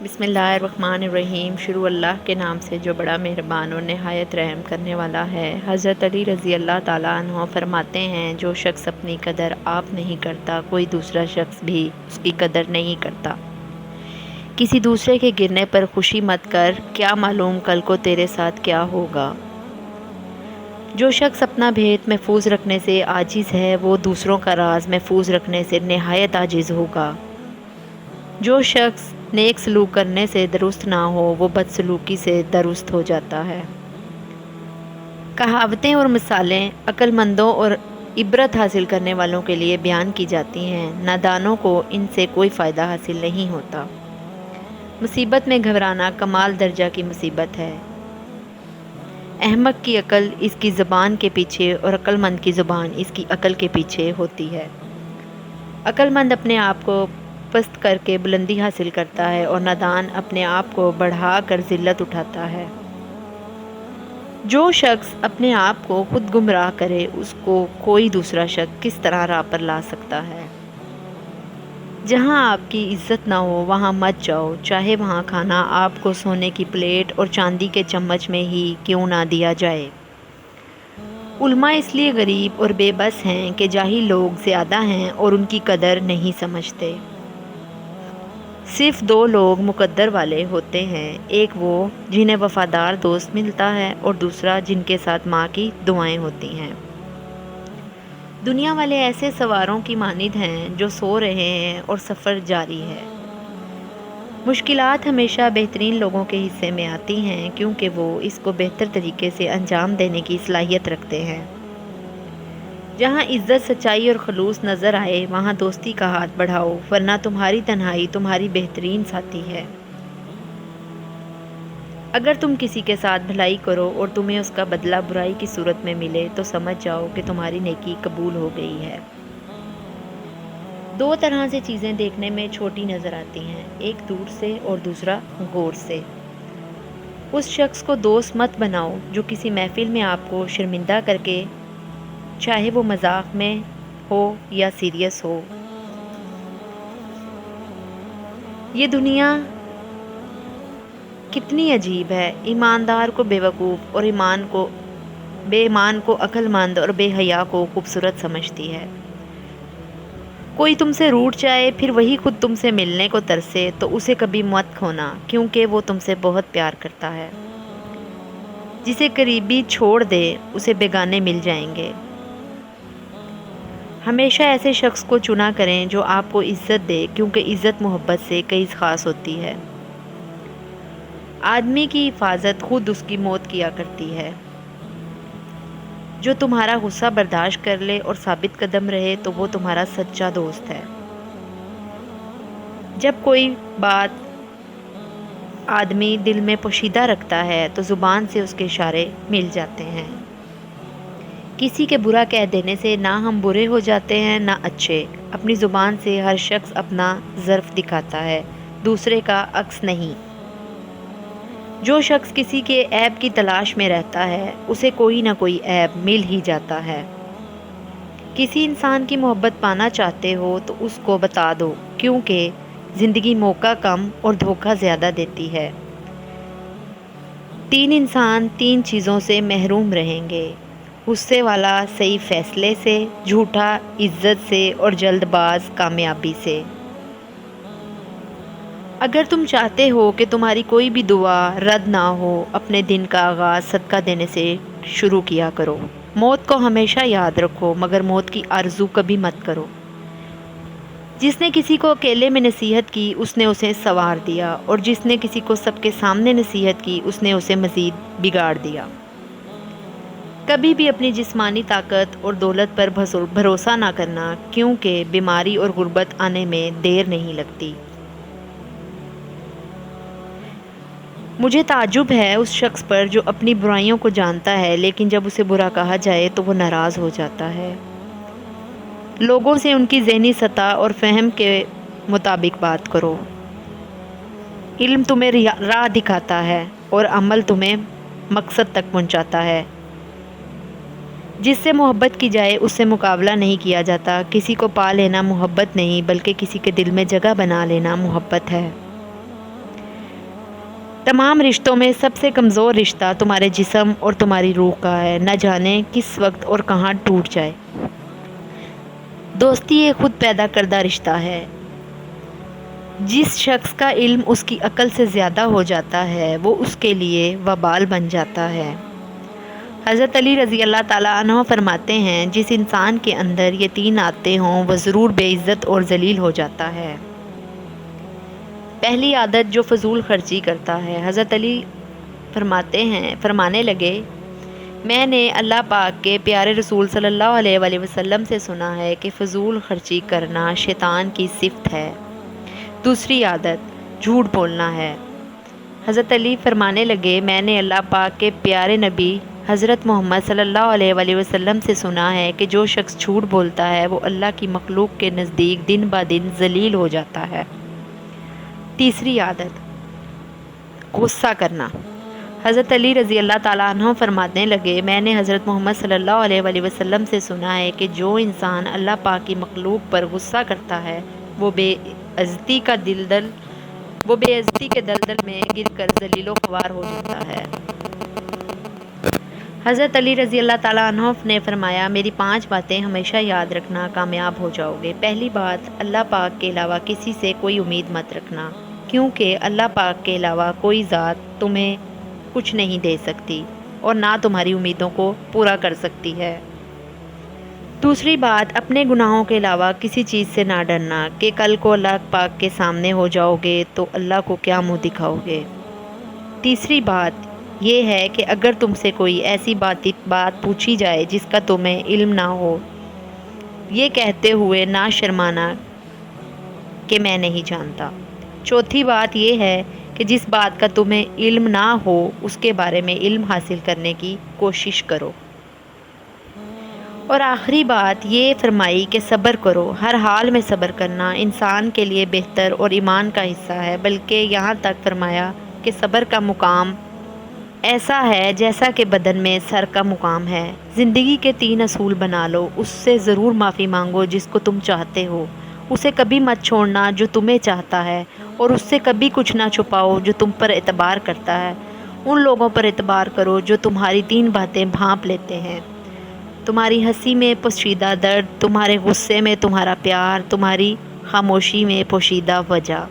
بسم اللہ الرحمن الرحیم۔ شروع اللہ کے نام سے جو بڑا مہربان اور نہایت رحم کرنے والا ہے۔ حضرت علی رضی اللہ تعالیٰ عنہ فرماتے ہیں، جو شخص اپنی قدر آپ نہیں کرتا، کوئی دوسرا شخص بھی اس کی قدر نہیں کرتا۔ کسی دوسرے کے گرنے پر خوشی مت کر، کیا معلوم کل کو تیرے ساتھ کیا ہوگا۔ جو شخص اپنا بھید محفوظ رکھنے سے عاجز ہے، وہ دوسروں کا راز محفوظ رکھنے سے نہایت عاجز ہوگا۔ جو شخص نیک سلوک کرنے سے درست نہ ہو، وہ بد سلوکی سے درست ہو جاتا ہے۔ کہاوتیں اور مثالیں عقل مندوں اور عبرت حاصل کرنے والوں کے لیے بیان کی جاتی ہیں، نادانوں کو ان سے کوئی فائدہ حاصل نہیں ہوتا۔ مصیبت میں گھبرانا کمال درجہ کی مصیبت ہے۔ احمق کی عقل اس کی زبان کے پیچھے اور عقل مند کی زبان اس کی عقل کے پیچھے ہوتی ہے۔ عقل مند اپنے آپ کو پست کر کے بلندی حاصل کرتا ہے اور نادان اپنے آپ کو بڑھا کر ذلت اٹھاتا ہے۔ جو شخص اپنے آپ کو خود گمراہ کرے، اس کو کوئی دوسرا شخص کس طرح راہ پر لا سکتا ہے۔ جہاں آپ کی عزت نہ ہو وہاں مت جاؤ، چاہے وہاں کھانا آپ کو سونے کی پلیٹ اور چاندی کے چمچ میں ہی کیوں نہ دیا جائے۔ علماء اس لیے غریب اور بے بس ہیں کہ جاہل لوگ زیادہ ہیں اور ان کی قدر نہیں سمجھتے۔ صرف دو لوگ مقدر والے ہوتے ہیں، ایک وہ جنہیں وفادار دوست ملتا ہے اور دوسرا جن کے ساتھ ماں کی دعائیں ہوتی ہیں۔ دنیا والے ایسے سواروں کی مانند ہیں جو سو رہے ہیں اور سفر جاری ہے۔ مشکلات ہمیشہ بہترین لوگوں کے حصے میں آتی ہیں، کیونکہ وہ اس کو بہتر طریقے سے انجام دینے کی صلاحیت رکھتے ہیں۔ جہاں عزت، سچائی اور خلوص نظر آئے، وہاں دوستی کا ہاتھ بڑھاؤ، ورنہ تمہاری تنہائی تمہاری بہترین ساتھی ہے۔ اگر تم کسی کے ساتھ بھلائی کرو اور تمہیں اس کا بدلہ برائی کی صورت میں ملے، تو سمجھ جاؤ کہ تمہاری نیکی قبول ہو گئی ہے۔ دو طرح سے چیزیں دیکھنے میں چھوٹی نظر آتی ہیں، ایک دور سے اور دوسرا غور سے۔ اس شخص کو دوست مت بناؤ جو کسی محفل میں آپ کو شرمندہ کر کے، چاہے وہ مذاق میں ہو یا سیریس ہو۔ یہ دنیا کتنی عجیب ہے، ایماندار کو بیوقوف اور بے ایمان کو عقل مند اور بے حیا کو خوبصورت سمجھتی ہے۔ کوئی تم سے روٹھ جائے پھر وہی خود تم سے ملنے کو ترسے تو اسے کبھی مت کھونا، کیونکہ وہ تم سے بہت پیار کرتا ہے۔ جسے قریبی چھوڑ دے اسے بیگانے مل جائیں گے۔ ہمیشہ ایسے شخص کو چنا کریں جو آپ کو عزت دے، کیونکہ عزت محبت سے کئی خاص ہوتی ہے۔ آدمی کی حفاظت خود اس کی موت کیا کرتی ہے۔ جو تمہارا غصہ برداشت کر لے اور ثابت قدم رہے تو وہ تمہارا سچا دوست ہے۔ جب کوئی بات آدمی دل میں پوشیدہ رکھتا ہے تو زبان سے اس کے اشارے مل جاتے ہیں۔ کسی کے برا کہہ دینے سے نہ ہم برے ہو جاتے ہیں نہ اچھے۔ اپنی زبان سے ہر شخص اپنا ظرف دکھاتا ہے، دوسرے کا عکس نہیں۔ جو شخص کسی کے عیب کی تلاش میں رہتا ہے، اسے کوئی نہ کوئی عیب مل ہی جاتا ہے۔ کسی انسان کی محبت پانا چاہتے ہو تو اس کو بتا دو، کیونکہ زندگی موقع کم اور دھوکہ زیادہ دیتی ہے۔ تین انسان تین چیزوں سے محروم رہیں گے: غصے والا صحیح فیصلے سے، جھوٹا عزت سے اور جلد باز کامیابی سے۔ اگر تم چاہتے ہو کہ تمہاری کوئی بھی دعا رد نہ ہو، اپنے دن کا آغاز صدقہ دینے سے شروع کیا کرو۔ موت کو ہمیشہ یاد رکھو، مگر موت کی آرزو کبھی مت کرو۔ جس نے کسی کو اکیلے میں نصیحت کی اس نے اسے سنوار دیا، اور جس نے کسی کو سب کے سامنے نصیحت کی اس نے اسے مزید بگاڑ دیا۔ کبھی بھی اپنی جسمانی طاقت اور دولت پر بھروسہ نہ کرنا، کیونکہ بیماری اور غربت آنے میں دیر نہیں لگتی۔ مجھے تعجب ہے اس شخص پر جو اپنی برائیوں کو جانتا ہے لیکن جب اسے برا کہا جائے تو وہ ناراض ہو جاتا ہے۔ لوگوں سے ان کی ذہنی سطح اور فہم کے مطابق بات کرو۔ علم تمہیں راہ دکھاتا ہے اور عمل تمہیں مقصد تک پہنچاتا ہے۔ جس سے محبت کی جائے اس سے مقابلہ نہیں کیا جاتا۔ کسی کو پا لینا محبت نہیں، بلکہ کسی کے دل میں جگہ بنا لینا محبت ہے۔ تمام رشتوں میں سب سے کمزور رشتہ تمہارے جسم اور تمہاری روح کا ہے، نہ جانے کس وقت اور کہاں ٹوٹ جائے۔ دوستی ایک خود پیدا کردہ رشتہ ہے۔ جس شخص کا علم اس کی عقل سے زیادہ ہو جاتا ہے وہ اس کے لیے وبال بن جاتا ہے۔ حضرت علی رضی اللہ تعالیٰ عنہ فرماتے ہیں، جس انسان کے اندر یہ تین عادتیں ہوں وہ ضرور بے عزت اور ذلیل ہو جاتا ہے۔ پہلی عادت، جو فضول خرچی کرتا ہے۔ حضرت علی فرمانے لگے، میں نے اللہ پاک کے پیارے رسول صلی اللہ علیہ وآلہ وسلم سے سنا ہے کہ فضول خرچی کرنا شیطان کی صفت ہے۔ دوسری عادت، جھوٹ بولنا ہے۔ حضرت علی فرمانے لگے، میں نے اللہ پاک کے پیارے نبی حضرت محمد صلی اللہ علیہ وآلہ وسلم سے سنا ہے کہ جو شخص جھوٹ بولتا ہے وہ اللہ کی مخلوق کے نزدیک دن بہ دن ذلیل ہو جاتا ہے۔ تیسری عادت، غصہ کرنا۔ حضرت علی رضی اللہ تعالیٰ عنہ فرمانے لگے، میں نے حضرت محمد صلی اللہ علیہ وآلہ وسلم سے سنا ہے کہ جو انسان اللہ پاک کی مخلوق پر غصہ کرتا ہے وہ بے عزتی کے دلدل میں گر کر ذلیل و خوار ہو جاتا ہے۔ حضرت علی رضی اللہ تعالیٰ عنہ نے فرمایا، میری 5 باتیں ہمیشہ یاد رکھنا، کامیاب ہو جاؤ گے۔ پہلی بات، اللہ پاک کے علاوہ کسی سے کوئی امید مت رکھنا، کیونکہ اللہ پاک کے علاوہ کوئی ذات تمہیں کچھ نہیں دے سکتی اور نہ تمہاری امیدوں کو پورا کر سکتی ہے۔ دوسری بات، اپنے گناہوں کے علاوہ کسی چیز سے نہ ڈرنا کہ کل کو اللہ پاک کے سامنے ہو جاؤ گے تو اللہ کو کیا منہ دکھاؤ گے۔ تیسری بات یہ ہے کہ اگر تم سے کوئی ایسی بات پوچھی جائے جس کا تمہیں علم نہ ہو، یہ کہتے ہوئے نہ شرمانا کہ میں نہیں جانتا۔ چوتھی بات یہ ہے کہ جس بات کا تمہیں علم نہ ہو اس کے بارے میں علم حاصل کرنے کی کوشش کرو۔ اور آخری بات یہ فرمائی کہ صبر کرو، ہر حال میں صبر کرنا انسان کے لیے بہتر اور ایمان کا حصہ ہے، بلکہ یہاں تک فرمایا کہ صبر کا مقام ایسا ہے جیسا کہ بدن میں سر کا مقام ہے۔ زندگی کے 3 اصول بنا لو، اس سے ضرور معافی مانگو جس کو تم چاہتے ہو، اسے کبھی مت چھوڑنا جو تمہیں چاہتا ہے، اور اس سے کبھی کچھ نہ چھپاؤ جو تم پر اعتبار کرتا ہے۔ ان لوگوں پر اعتبار کرو جو تمہاری 3 باتیں بھانپ لیتے ہیں، تمہاری ہنسی میں پوشیدہ درد، تمہارے غصے میں تمہارا پیار، تمہاری خاموشی میں پوشیدہ وجہ۔